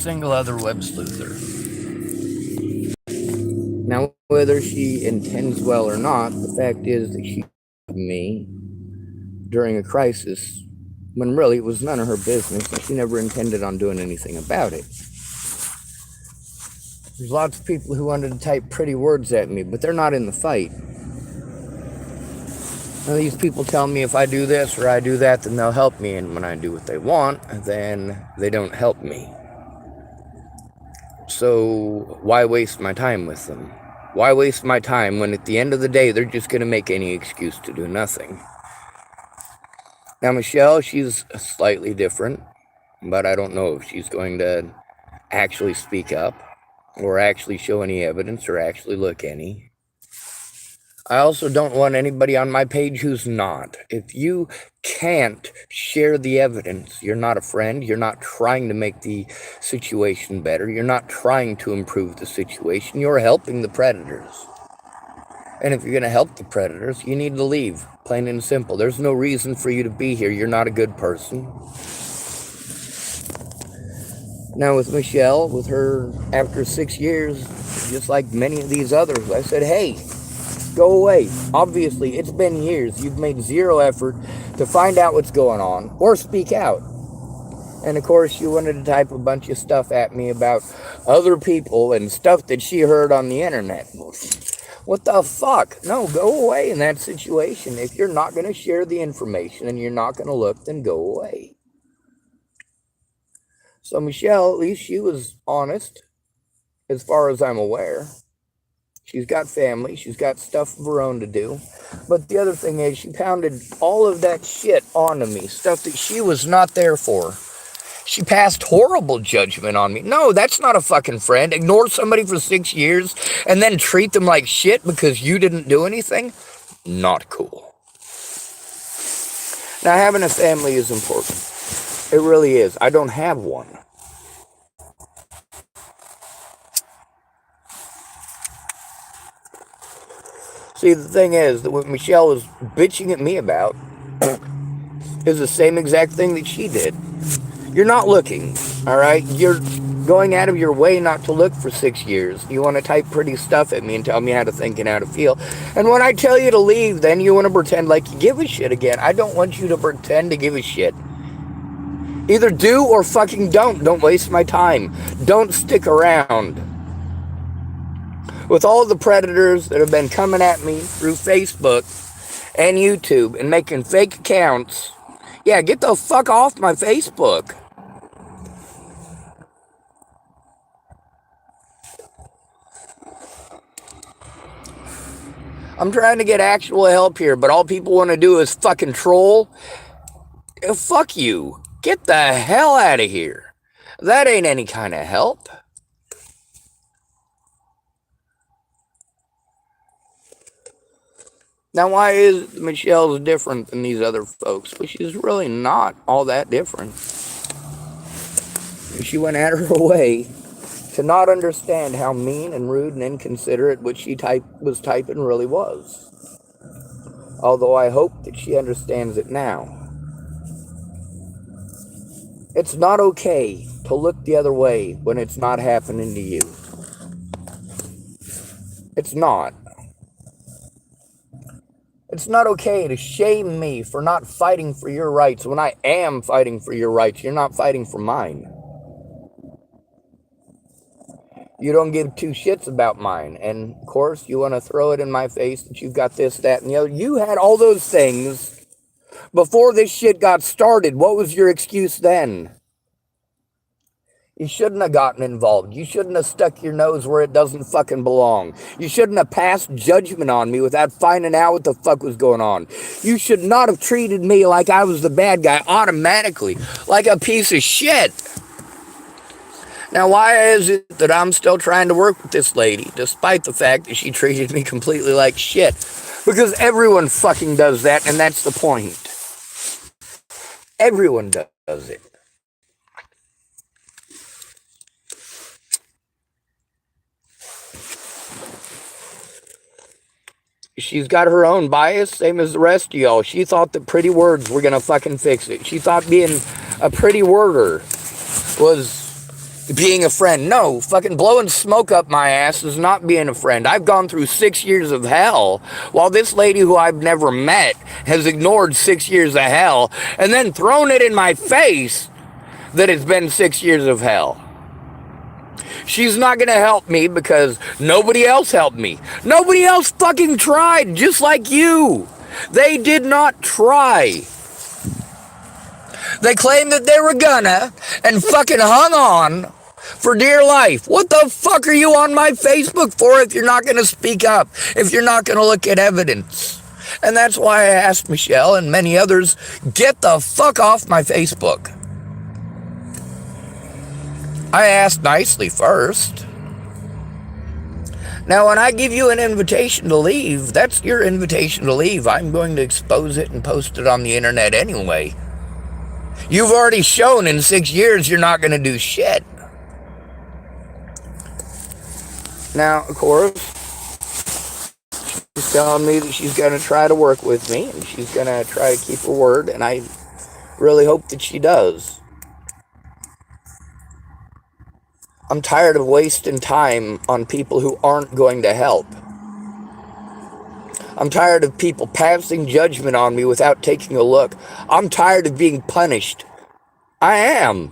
single other web sleuther. Now, whether she intends well or not, the fact is that she me during a crisis when really it was none of her business and she never intended on doing anything about it. There's lots of people who wanted to type pretty words at me, but they're not in the fight. Now, these people tell me if I do this or I do that, then they'll help me, and when I do what they want, then they don't help me. So why waste my time with them? Why waste my time when at the end of the day they're just going to make any excuse to do nothing? Now, Michelle, she's slightly different, but I don't know if she's going to actually speak up or actually show any evidence or actually look any. I also don't want anybody on my page who's not. If you can't share the evidence, you're not a friend, you're not trying to make the situation better, you're not trying to improve the situation, you're helping the predators. And if you're going to help the predators, you need to leave, plain and simple. There's no reason for you to be here. You're not a good person. Now with Michelle, with her after 6 years, just like many of these others, I said, hey, go away. Obviously, it's been years. You've made zero effort to find out what's going on or speak out. And of course, she wanted to type a bunch of stuff at me about other people and stuff that she heard on the internet. What the fuck? No, go away in that situation. If you're not going to share the information and you're not going to look, then go away. So Michelle, at least she was honest, as far as I'm aware. She's got family. She's got stuff of her own to do. But the other thing is she pounded all of that shit onto me, stuff that she was not there for. She passed horrible judgment on me. No, that's not a fucking friend. Ignore somebody for 6 years and then treat them like shit because you didn't do anything? Not cool. Now, having a family is important. It really is. I don't have one. See, the thing is that what Michelle was bitching at me about is the same exact thing that she did. You're not looking, all right? You're going out of your way not to look for 6 years. You want to type pretty stuff at me and tell me how to think and how to feel. And when I tell you to leave, then you want to pretend like you give a shit again. I don't want you to pretend to give a shit. Either do or fucking don't. Don't waste my time. Don't stick around. With all the predators that have been coming at me through Facebook and YouTube and making fake accounts, yeah, get the fuck off my Facebook. I'm trying to get actual help here, but all people want to do is fucking troll. Fuck you. Get the hell out of here. That ain't any kind of help. Now, why is Michelle different than these other folks? Well, she's really not all that different. She went out of her way to not understand how mean and rude and inconsiderate what she was typing really was. Although I hope that she understands it now. It's not okay to look the other way when it's not happening to you. It's not. It's not okay to shame me for not fighting for your rights when I am fighting for your rights. You're not fighting for mine. You don't give two shits about mine. And, of course, you want to throw it in my face that you've got this, that, and the other. You had all those things before this shit got started. What was your excuse then? You shouldn't have gotten involved. You shouldn't have stuck your nose where it doesn't fucking belong. You shouldn't have passed judgment on me without finding out what the fuck was going on. You should not have treated me like I was the bad guy automatically, like a piece of shit. Now, why is it that I'm still trying to work with this lady, despite the fact that she treated me completely like shit? Because everyone fucking does that, and that's the point. Everyone does it. She's got her own bias, same as the rest of y'all. She thought that pretty words were going to fucking fix it. She thought being a pretty worder was being a friend. No, fucking blowing smoke up my ass is not being a friend. I've gone through 6 years of hell, while this lady who I've never met has ignored 6 years of hell and then thrown it in my face that it's been 6 years of hell. She's not going to help me because nobody else helped me. Nobody else fucking tried, just like you. They did not try. They claimed that they were gonna and fucking hung on for dear life. What the fuck are you on my Facebook for if you're not going to speak up, if you're not going to look at evidence? And that's why I asked Michelle and many others, get the fuck off my Facebook. I asked nicely first. Now, when I give you an invitation to leave, that's your invitation to leave. I'm going to expose it and post it on the internet anyway. You've already shown in 6 years you're not going to do shit. Now, of course, she's telling me that she's going to try to work with me and she's going to try to keep her word, and I really hope that she does. I'm tired of wasting time on people who aren't going to help. I'm tired of people passing judgment on me without taking a look. I'm tired of being punished. I am.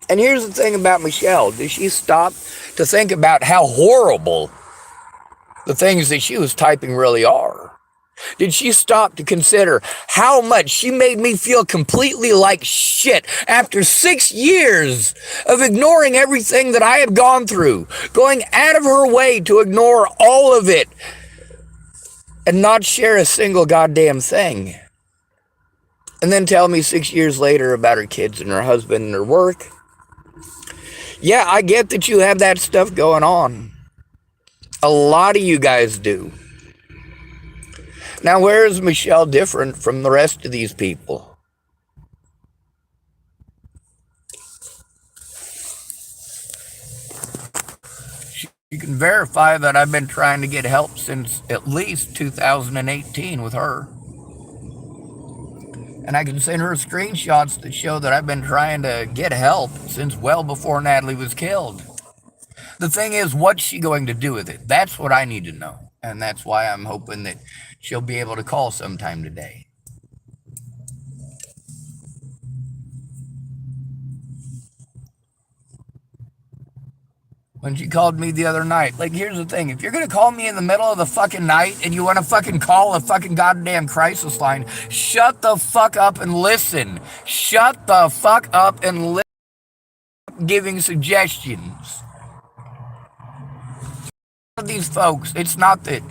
And here's the thing about Michelle. Did she stop to think about how horrible the things that she was typing really are? Did she stop to consider how much she made me feel completely like shit after 6 years of ignoring everything that I had gone through, going out of her way to ignore all of it and not share a single goddamn thing? And then tell me 6 years later about her kids and her husband and her work. Yeah, I get that you have that stuff going on. A lot of you guys do. Now, where is Michelle different from the rest of these people? You can verify that I've been trying to get help since at least 2018 with her. And I can send her screenshots that show that I've been trying to get help since well before Natalie was killed. The thing is, what's she going to do with it? That's what I need to know. And that's why I'm hoping that she'll be able to call sometime today. When she called me the other night, like, here's the thing. If you're going to call me in the middle of the fucking night and you want to fucking call a fucking goddamn crisis line, shut the fuck up and listen. Shut the fuck up and listen. Giving suggestions. These folks, it's not that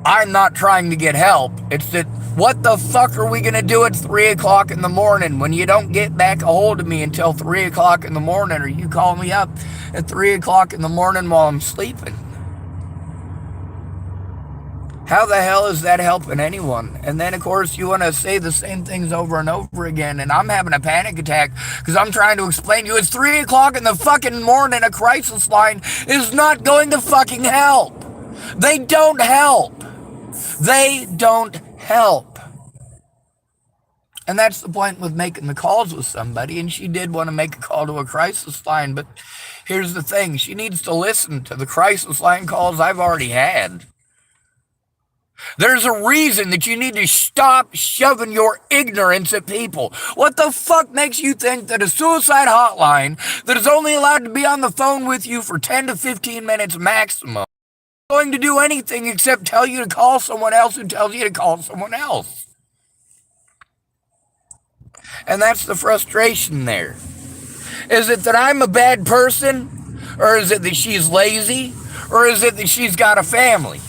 I'm not trying to get help. It's that, what the fuck are we going to do at 3 o'clock in the morning when you don't get back a hold of me until 3 o'clock in the morning, or you call me up at 3 o'clock in the morning while I'm sleeping? How the hell is that helping anyone? And then, of course, you want to say the same things over and over again, and I'm having a panic attack because I'm trying to explain to you it's 3 o'clock in the fucking morning. A crisis line is not going to fucking help. They don't help. They don't help. And that's the point with making the calls with somebody, and she did want to make a call to a crisis line, but here's the thing. She needs to listen to the crisis line calls I've already had. There's a reason that you need to stop shoving your ignorance at people. What the fuck makes you think that a suicide hotline that is only allowed to be on the phone with you for 10 to 15 minutes maximum is going to do anything except tell you to call someone else who tells you to call someone else? And that's the frustration there. Is it that I'm a bad person? Or is it that she's lazy? Or is it that she's got a family?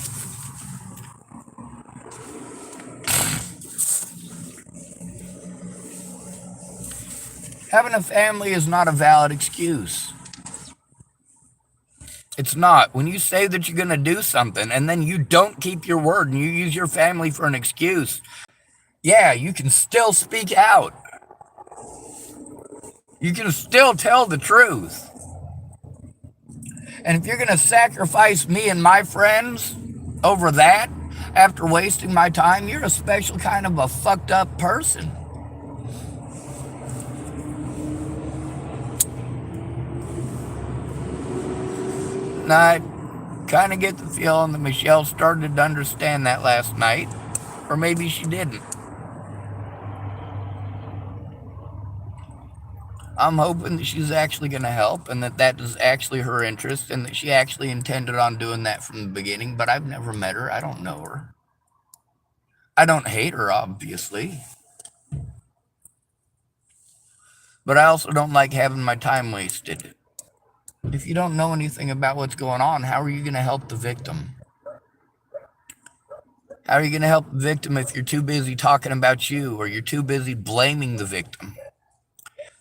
Having a family is not a valid excuse. It's not. When you say that you're going to do something and then you don't keep your word and you use your family for an excuse, yeah, you can still speak out. You can still tell the truth. And if you're going to sacrifice me and my friends over that after wasting my time, you're a special kind of a fucked up person. Now, I kind of get the feeling that Michelle started to understand that last night, or maybe she didn't. I'm hoping that she's actually going to help and that is actually her interest and that she actually intended on doing that from the beginning, but I've never met her. I don't know her. I don't hate her, obviously. But I also don't like having my time wasted. If you don't know anything about what's going on, how are you going to help the victim? How are you going to help the victim if you're too busy talking about you or you're too busy blaming the victim?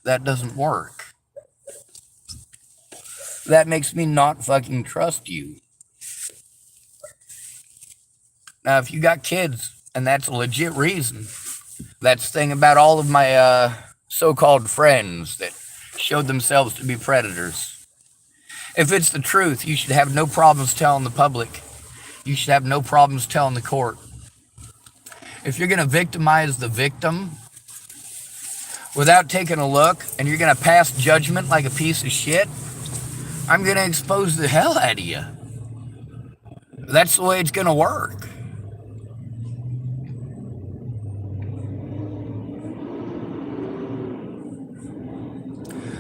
That doesn't work. That makes me not fucking trust you. Now, if you got kids, and that's a legit reason, that's the thing about all of my so-called friends that showed themselves to be predators. If it's the truth, you should have no problems telling the public. You should have no problems telling the court. If you're going to victimize the victim without taking a look and you're going to pass judgment like a piece of shit, I'm going to expose the hell out of you. That's the way it's going to work.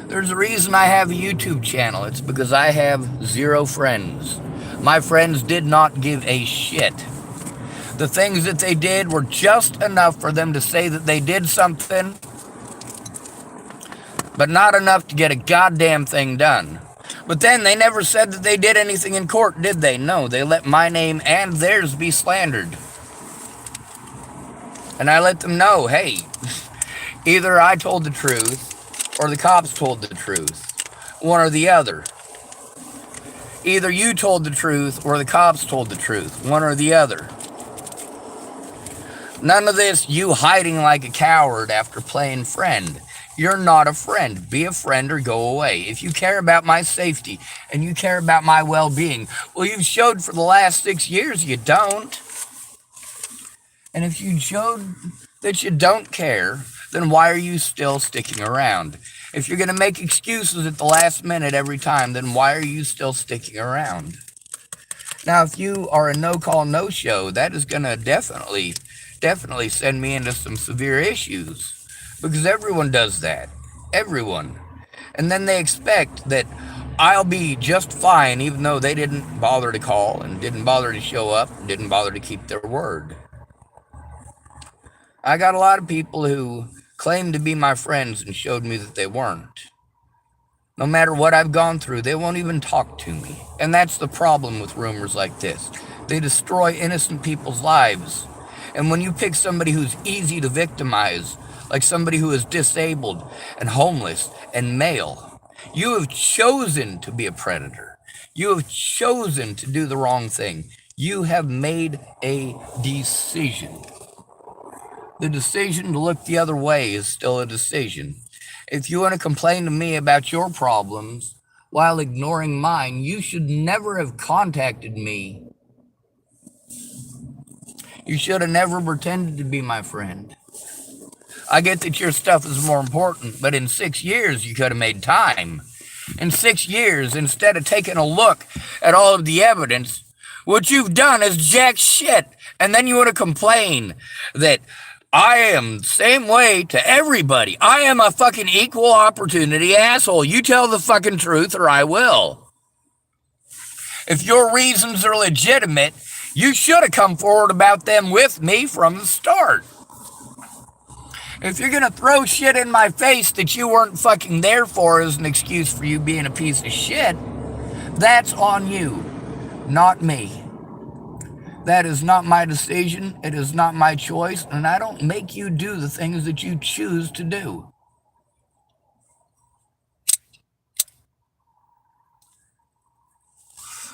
There's a reason I have a YouTube channel. It's because I have 0 friends. My friends did not give a shit. The things that they did were just enough for them to say that they did something, but not enough to get a goddamn thing done. But then they never said that they did anything in court, did they? No, they let my name and theirs be slandered. And I let them know, hey, either I told the truth or the cops told the truth. One or the other. Either you told the truth or the cops told the truth. One or the other. None of this you hiding like a coward after playing friend. You're not a friend. Be a friend or go away. If you care about my safety and you care about my well-being, well, you've showed for the last 6 years you don't. And if you showed that you don't care, then why are you still sticking around? If you're going to make excuses at the last minute every time, then why are you still sticking around? Now, if you are a no-call, no-show, that is going to definitely send me into some severe issues. Because everyone does that. Everyone. And then they expect that I'll be just fine even though they didn't bother to call and didn't bother to show up and didn't bother to keep their word. I got a lot of people who claimed to be my friends and showed me that they weren't. No matter what I've gone through, they won't even talk to me. And that's the problem with rumors like this. They destroy innocent people's lives. And when you pick somebody who's easy to victimize, like somebody who is disabled and homeless and male, you have chosen to be a predator. You have chosen to do the wrong thing. You have made a decision. The decision to look the other way is still a decision. If you want to complain to me about your problems while ignoring mine, you should never have contacted me. You should have never pretended to be my friend. I get that your stuff is more important, but in 6 years you could have made time. In 6 years, instead of taking a look at all of the evidence, what you've done is jack shit. And then you want to complain that I am the same way to everybody. I am a fucking equal opportunity asshole. You tell the fucking truth or I will. If your reasons are legitimate, you should have come forward about them with me from the start. If you're going to throw shit in my face that you weren't fucking there for as an excuse for you being a piece of shit, that's on you, not me. That is not my decision. It is not my choice. And I don't make you do the things that you choose to do.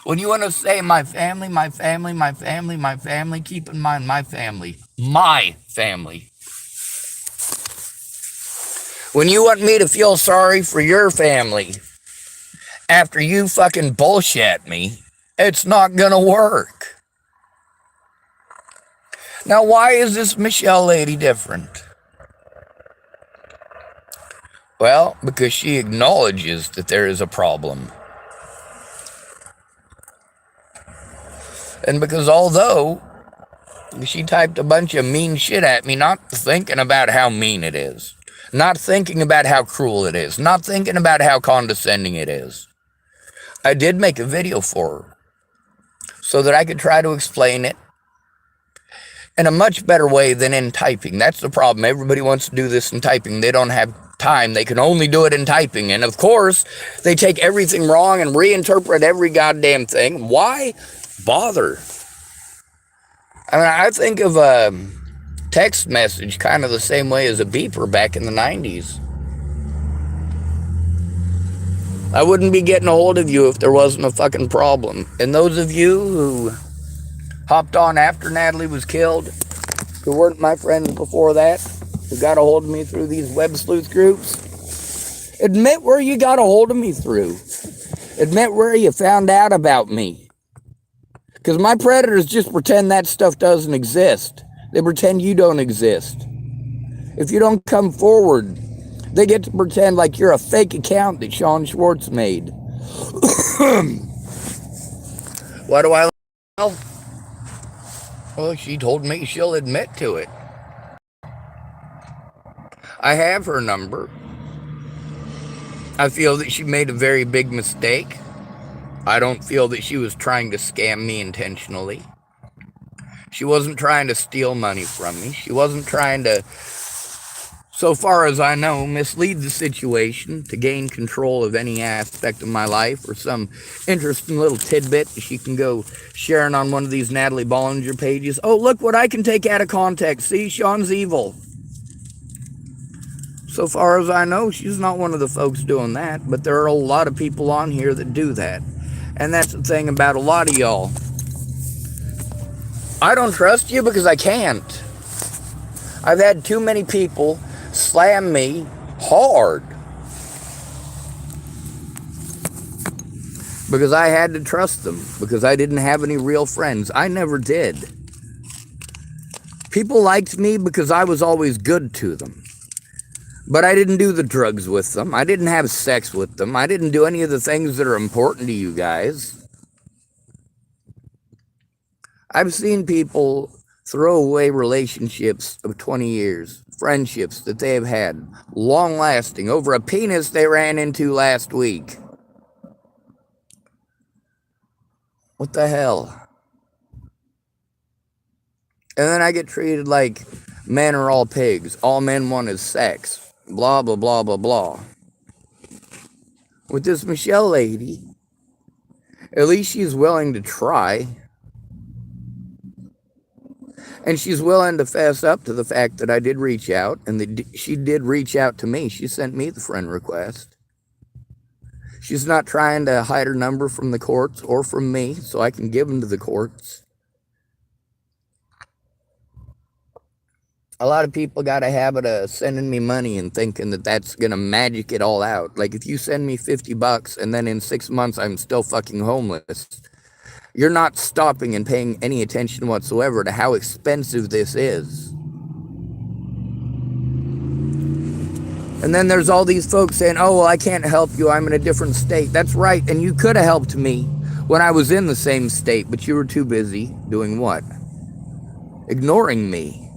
When you want to say my family, my family, my family, my family, keep in mind my family. My family. When you want me to feel sorry for your family after you fucking bullshit me, it's not going to work. Now, why is this Michelle lady different? Well, because she acknowledges that there is a problem. And because although she typed a bunch of mean shit at me, not thinking about how mean it is, not thinking about how cruel it is, not thinking about how condescending it is, I did make a video for her so that I could try to explain it in a much better way than in typing. That's the problem. Everybody wants to do this in typing. They don't have time. They can only do it in typing. And of course, they take everything wrong and reinterpret every goddamn thing. Why bother? I mean, I think of a text message kind of the same way as a beeper back in the 90s. I wouldn't be getting a hold of you if there wasn't a fucking problem. And those of you who hopped on after Natalie was killed, who weren't my friends before that, who got a hold of me through these web sleuth groups, admit where you got a hold of me through. Admit where you found out about me. Because my predators just pretend that stuff doesn't exist. They pretend you don't exist. If you don't come forward, they get to pretend like you're a fake account that Sean Schwartz made. What do I know? Well, she told me she'll admit to it. I have her number. I feel that she made a very big mistake. I don't feel that she was trying to scam me intentionally. She wasn't trying to steal money from me. She wasn't trying to, so far as I know, mislead the situation to gain control of any aspect of my life or some interesting little tidbit that she can go sharing on one of these Natalie Bollinger pages. Oh, look what I can take out of context. See, Sean's evil. So far as I know, she's not one of the folks doing that, but there are a lot of people on here that do that. And that's the thing about a lot of y'all. I don't trust you because I can't. I've had too many people slam me hard because I had to trust them, because I didn't have any real friends. I never did. People liked me because I was always good to them. But I didn't do the drugs with them. I didn't have sex with them. I didn't do any of the things that are important to you guys. I've seen people throw away relationships of 20 years, friendships that they have had, long-lasting, over a penis they ran into last week. What the hell? And then I get treated like men are all pigs. All men want is sex. Blah, blah, blah, blah, blah. With this Michelle lady, at least she's willing to try. And she's willing to fess up to the fact that I did reach out, and that she did reach out to me. She sent me the friend request. She's not trying to hide her number from the courts or from me so I can give them to the courts. A lot of people got a habit of sending me money and thinking that that's going to magic it all out. Like if you send me $50 and then in 6 months I'm still fucking homeless, you're not stopping and paying any attention whatsoever to how expensive this is. And then there's all these folks saying, oh, well, I can't help you. I'm in a different state. That's right. And you could have helped me when I was in the same state, but you were too busy doing what? Ignoring me.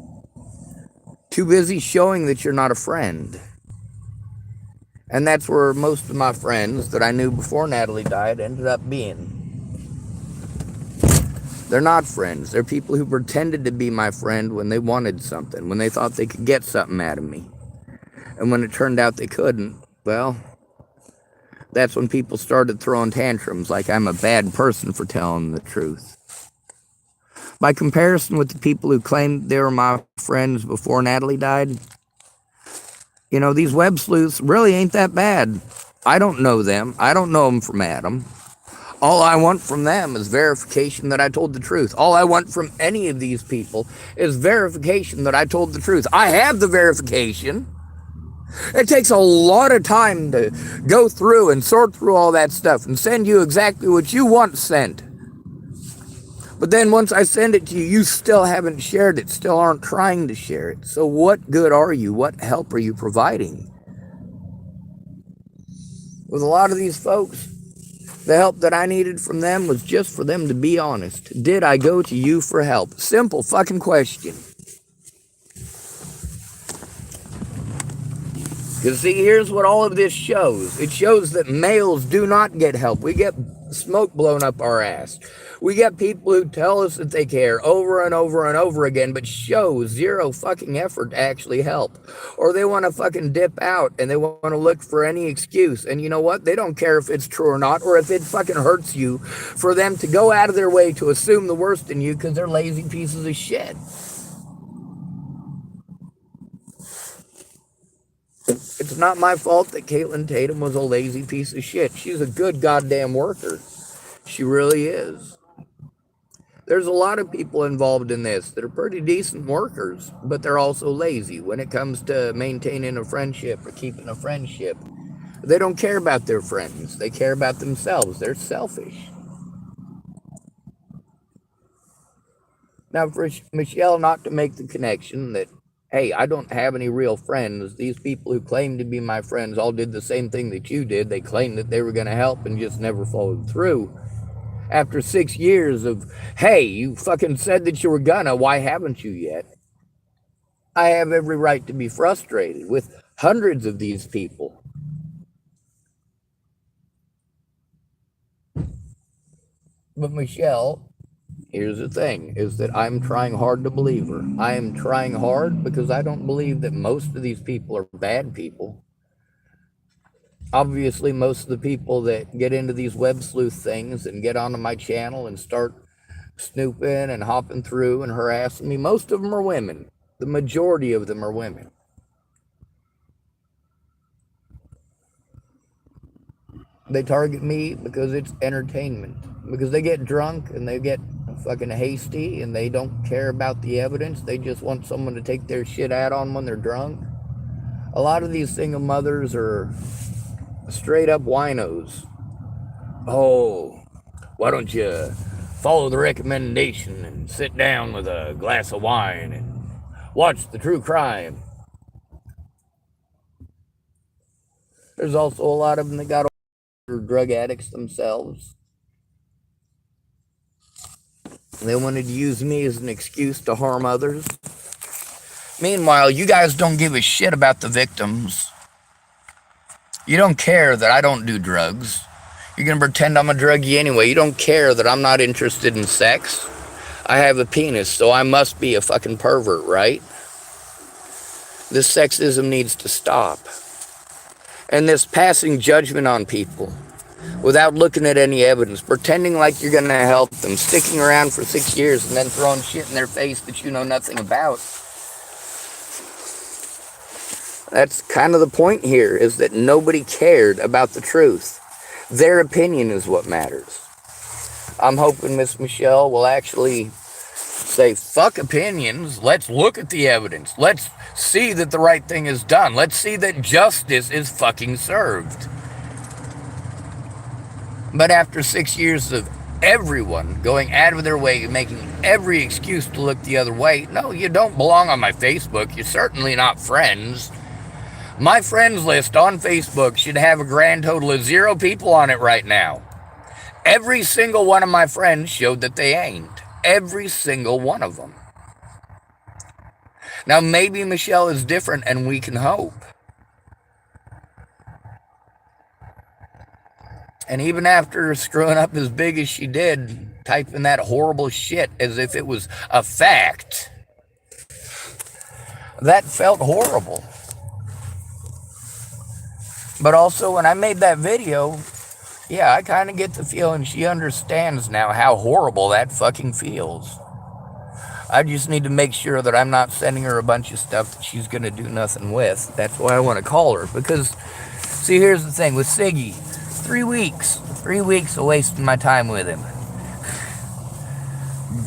Too busy showing that you're not a friend. And that's where most of my friends that I knew before Natalie died ended up being. They're not friends. They're people who pretended to be my friend when they wanted something, when they thought they could get something out of me. And when it turned out they couldn't, well, that's when people started throwing tantrums like I'm a bad person for telling the truth. By comparison with the people who claimed they were my friends before Natalie died, you know, these web sleuths really ain't that bad. I don't know them. I don't know them from Adam. All I want from them is verification that I told the truth. All I want from any of these people is verification that I told the truth. I have the verification. It takes a lot of time to go through and sort through all that stuff and send you exactly what you want sent. But then once I send it to you, you still haven't shared it, still aren't trying to share it. So what good are you? What help are you providing? With a lot of these folks, The help that I needed from them was just for them to be honest. Did I go to you for help? Simple fucking question. Because see, here's what all of this shows. It shows that males do not get help. We get smoke blown up our ass. We get people who tell us that they care over and over and over again, but show zero fucking effort to actually help. Or they want to fucking dip out and they want to look for any excuse. And you know what? They don't care if it's true or not, or if it fucking hurts you for them to go out of their way to assume the worst in you because they're lazy pieces of shit. It's not my fault that Caitlin Tatum was a lazy piece of shit. She's a good goddamn worker. She really is. There's a lot of people involved in this that are pretty decent workers, but they're also lazy when it comes to maintaining a friendship or keeping a friendship. They don't care about their friends. They care about themselves. They're selfish. Now, for Michelle not to make the connection that, hey, I don't have any real friends. These people who claim to be my friends all did the same thing that you did. They claimed that they were going to help and just never followed through. After 6 years of, hey, you fucking said that you were gonna, why haven't you yet? I have every right to be frustrated with hundreds of these people. But Michelle, here's the thing, is that I'm trying hard to believe her. I am trying hard because I don't believe that most of these people are bad people. Obviously, most of the people that get into these web sleuth things and get onto my channel and start snooping and hopping through and harassing me, most of them are women. The majority of them are women. They target me because it's entertainment. Because they get drunk and they get fucking hasty and they don't care about the evidence. They just want someone to take their shit out on when they're drunk. A lot of these single mothers are straight up winos. Oh, why don't you follow the recommendation and sit down with a glass of wine and watch the true crime? There's also a lot of them that got drug addicts themselves. They wanted to use me as an excuse to harm others. Meanwhile, you guys don't give a shit about the victims. You don't care that I don't do drugs. You're going to pretend I'm a druggie anyway. You don't care that I'm not interested in sex. I have a penis, so I must be a fucking pervert, right? This sexism needs to stop. And this passing judgment on people without looking at any evidence, pretending like you're going to help them, sticking around for 6 years and then throwing shit in their face that you know nothing about. That's kind of the point here, is that nobody cared about the truth. Their opinion is what matters. I'm hoping Miss Michelle will actually say, fuck opinions, let's look at the evidence. Let's see that the right thing is done. Let's see that justice is fucking served. But after 6 years of everyone going out of their way, making every excuse to look the other way, no, you don't belong on my Facebook. You're certainly not friends. My friends list on Facebook should have a grand total of 0 people on it right now. Every single one of my friends showed that they ain't. Every single one of them. Now, maybe Michelle is different and we can hope. And even after screwing up as big as she did, typing that horrible shit as if it was a fact, that felt horrible. But also, when I made that video, yeah, I kind of get the feeling she understands now how horrible that fucking feels. I just need to make sure that I'm not sending her a bunch of stuff that she's going to do nothing with. That's why I want to call her. Because, see, here's the thing. With Siggy, 3 weeks. 3 weeks of wasting my time with him.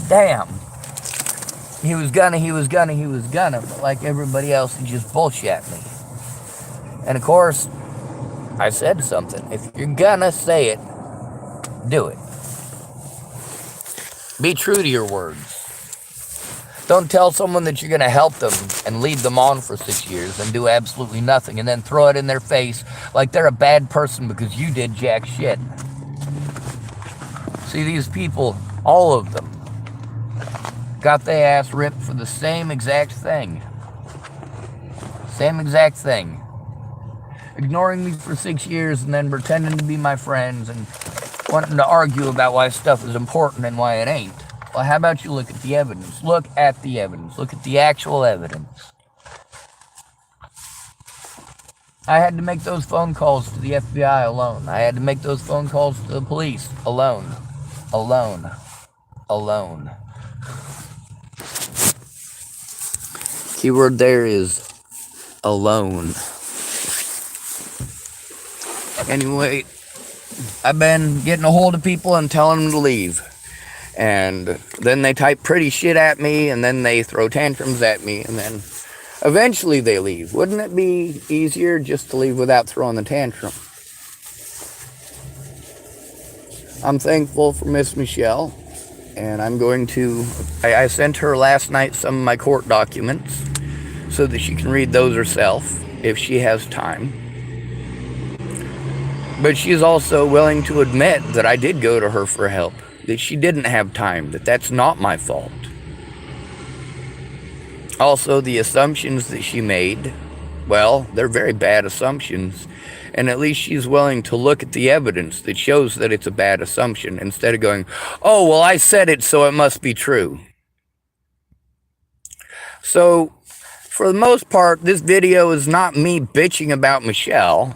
Damn. He was gonna. But like everybody else, he just bullshit me. And of course, I said something. If you're gonna say it, do it. Be true to your words. Don't tell someone that you're gonna help them and lead them on for 6 years and do absolutely nothing and then throw it in their face like they're a bad person because you did jack shit. See, these people, all of them, got their ass ripped for the same exact thing. Same exact thing. Ignoring me for 6 years and then pretending to be my friends and wanting to argue about why stuff is important and why it ain't. Well, how about you look at the evidence? Look at the evidence. Look at the actual evidence. I had to make those phone calls to the FBI alone. I had to make those phone calls to the police alone. Alone. Alone. Keyword there is alone. Anyway, I've been getting a hold of people and telling them to leave. And then they type pretty shit at me, and then they throw tantrums at me, and then eventually they leave. Wouldn't it be easier just to leave without throwing the tantrum? I'm thankful for Miss Michelle, and I'm going to... I sent her last night some of my court documents so that she can read those herself if she has time. But she's also willing to admit that I did go to her for help, that she didn't have time, that that's not my fault. Also, the assumptions that she made, well, they're very bad assumptions, and at least she's willing to look at the evidence that shows that it's a bad assumption, instead of going, oh, well, I said it, so it must be true. So, for the most part, this video is not me bitching about Michelle.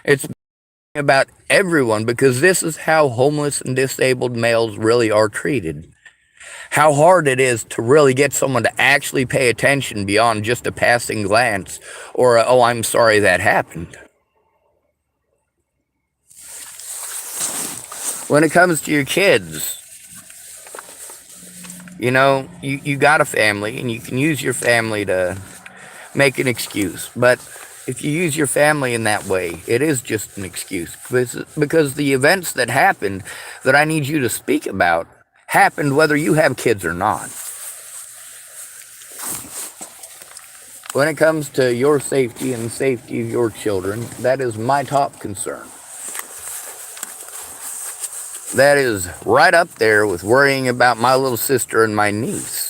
It's about everyone, because this is how homeless and disabled males really are treated. How hard it is to really get someone to actually pay attention beyond just a passing glance or oh, I'm sorry that happened. When it comes to your kids, you know, you got a family and you can use your family to make an excuse, but if you use your family in that way, it is just an excuse, because the events that happened that I need you to speak about happened whether you have kids or not. When it comes to your safety and the safety of your children, that is my top concern. That is right up there with worrying about my little sister and my niece.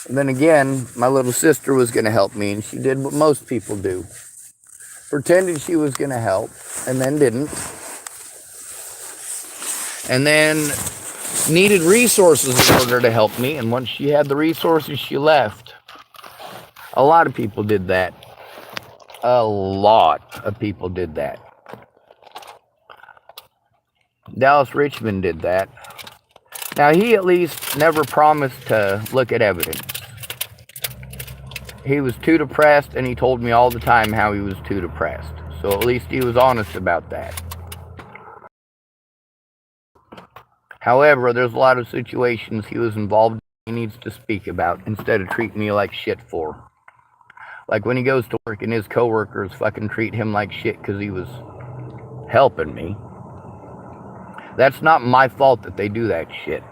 And then again, my little sister was going to help me, and she did what most people do. Pretended she was going to help, and then didn't. And then needed resources in order to help me, and once she had the resources, she left. A lot of people did that. A lot of people did that. Dallas Richmond did that. Now, he at least never promised to look at evidence. He was too depressed, and he told me all the time how he was too depressed. So at least he was honest about that. However, there's a lot of situations he was involved in he needs to speak about instead of treating me like shit for. Like when he goes to work and his coworkers fucking treat him like shit because he was helping me. That's not my fault that they do that shit.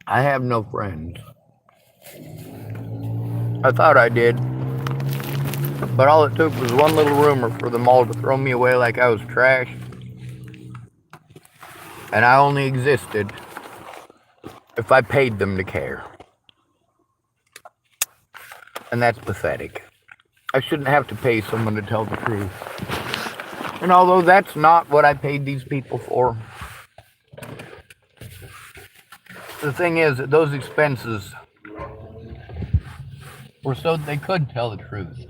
I have no friends. I thought I did. But all it took was one little rumor for them all to throw me away like I was trash. And I only existed if I paid them to care. And that's pathetic. I shouldn't have to pay someone to tell the truth. And although that's not what I paid these people for, the thing is that those expenses were so that they could tell the truth.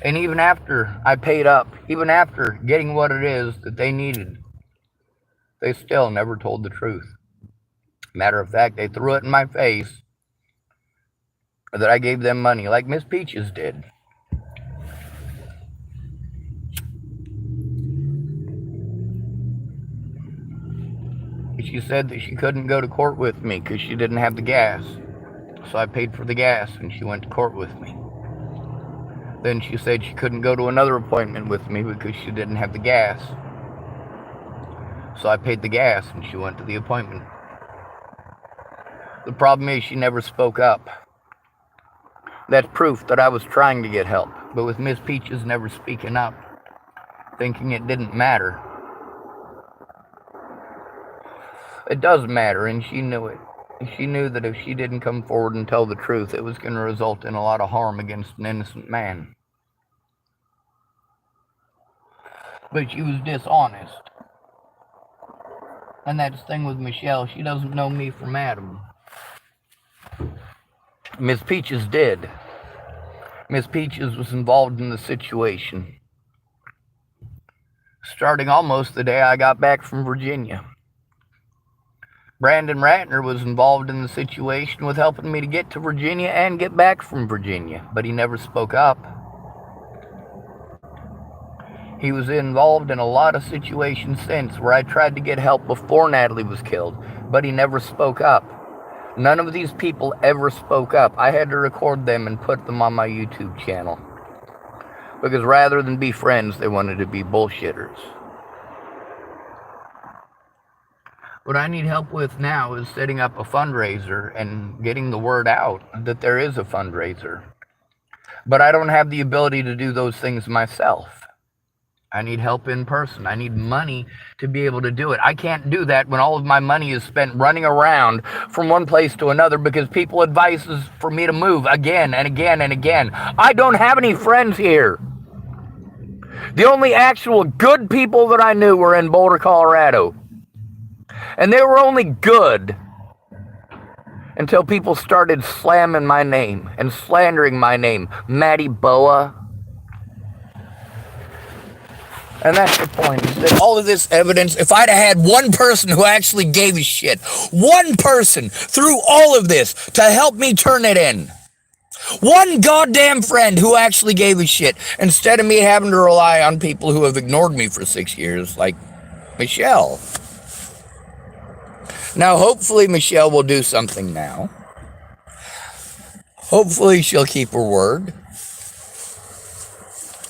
And even after I paid up, even after getting what it is that they needed, they still never told the truth. Matter of fact, they threw it in my face that I gave them money, like Miss Peaches did. She said that she couldn't go to court with me because she didn't have the gas. So I paid for the gas and she went to court with me. Then she said she couldn't go to another appointment with me because she didn't have the gas. So I paid the gas and she went to the appointment. The problem is she never spoke up. That's proof that I was trying to get help, but with Miss Peaches never speaking up, thinking it didn't matter. It does matter, and she knew it. She knew that if she didn't come forward and tell the truth, it was going to result in a lot of harm against an innocent man. But she was dishonest. And that's the thing with Michelle, she doesn't know me from Adam. Miss Peaches did. Miss Peaches was involved in the situation, starting almost the day I got back from Virginia. Brandon Ratner was involved in the situation with helping me to get to Virginia and get back from Virginia, but he never spoke up. He was involved in a lot of situations since where I tried to get help before Natalie was killed, but he never spoke up. None of these people ever spoke up. I had to record them and put them on my YouTube channel, because rather than be friends, they wanted to be bullshitters. What I need help with now is setting up a fundraiser and getting the word out that there is a fundraiser. But I don't have the ability to do those things myself. I need help in person. I need money to be able to do it. I can't do that when all of my money is spent running around from one place to another because people advises for me to move again and again and again. I don't have any friends here. The only actual good people that I knew were in Boulder, Colorado. And they were only good until people started slamming my name and slandering my name. Maddie Boa. And that's the point, is that all of this evidence, if I'd have had one person who actually gave a shit, one person through all of this to help me turn it in, one goddamn friend who actually gave a shit, instead of me having to rely on people who have ignored me for 6 years, like Michelle. Now, hopefully Michelle will do something now. Hopefully she'll keep her word.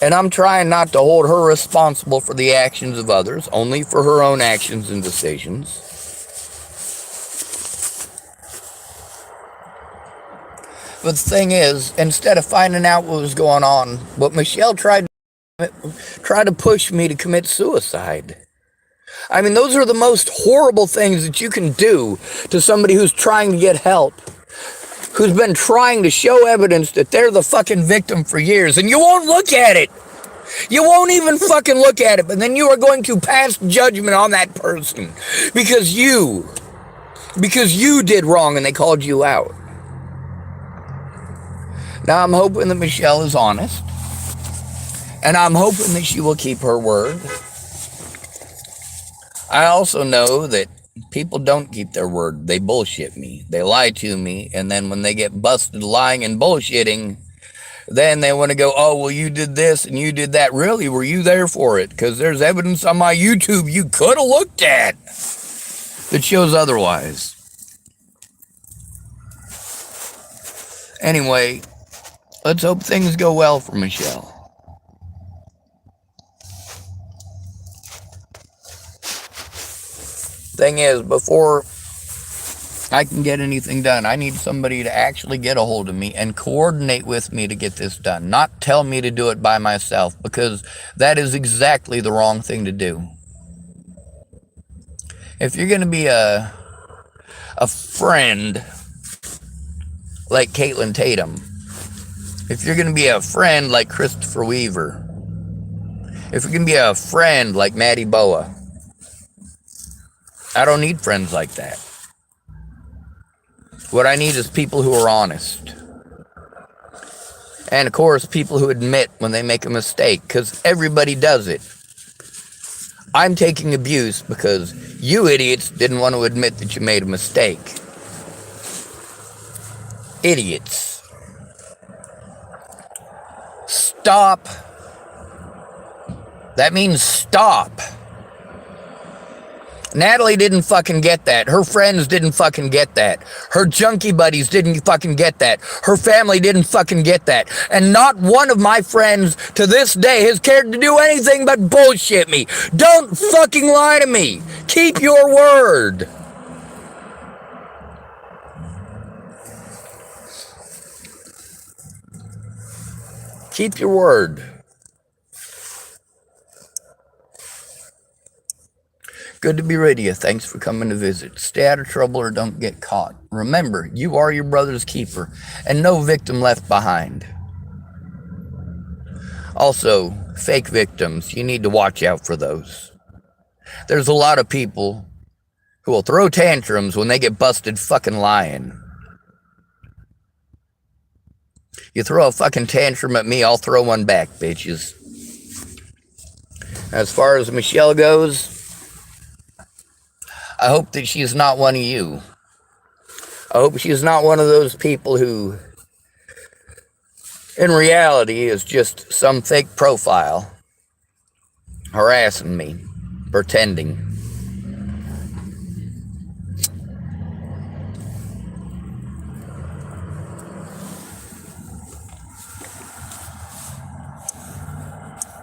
And I'm trying not to hold her responsible for the actions of others, only for her own actions and decisions. But the thing is, instead of finding out what was going on, what Michelle tried to push me to commit suicide. I mean, those are the most horrible things that you can do to somebody who's trying to get help, who's been trying to show evidence that they're the fucking victim for years, and you won't look at it. You won't even fucking look at it, but then you are going to pass judgment on that person because you did wrong and they called you out. Now, I'm hoping that Michelle is honest, and I'm hoping that she will keep her word. I also know that people don't keep their word. They bullshit me. They lie to me. And then when they get busted lying and bullshitting, then they want to go, oh, well, you did this and you did that. Really, were you there for it? Because there's evidence on my YouTube you could have looked at that shows otherwise. Anyway, let's hope things go well for Michelle. Thing is, before I can get anything done, I need somebody to actually get a hold of me and coordinate with me to get this done, not tell me to do it by myself, because that is exactly the wrong thing to do. If you're going to be a friend like Caitlin Tatum, if you're going to be a friend like Christopher Weaver, if you're going to be a friend like Maddie Boa, I don't need friends like that. What I need is people who are honest. And of course, people who admit when they make a mistake, because everybody does it. I'm taking abuse because You idiots didn't want to admit that you made a mistake. Idiots. Stop. That means stop. Natalie didn't fucking get that. Her friends didn't fucking get that. Her junkie buddies didn't fucking get that. Her family didn't fucking get that. And not one of my friends to this day has cared to do anything but bullshit me. Don't fucking lie to me. Keep your word. Keep your word. Good to be with you. Thanks for coming to visit. Stay out of trouble or don't get caught. Remember, you are your brother's keeper, and no victim left behind. Also, fake victims, you need to watch out for those. There's a lot of people who will throw tantrums when they get busted fucking lying. You throw a fucking tantrum at me, I'll throw one back, bitches. As far as Michelle goes, I hope that she's not one of you. I hope she's not one of those people who, in reality, is just some fake profile harassing me, pretending.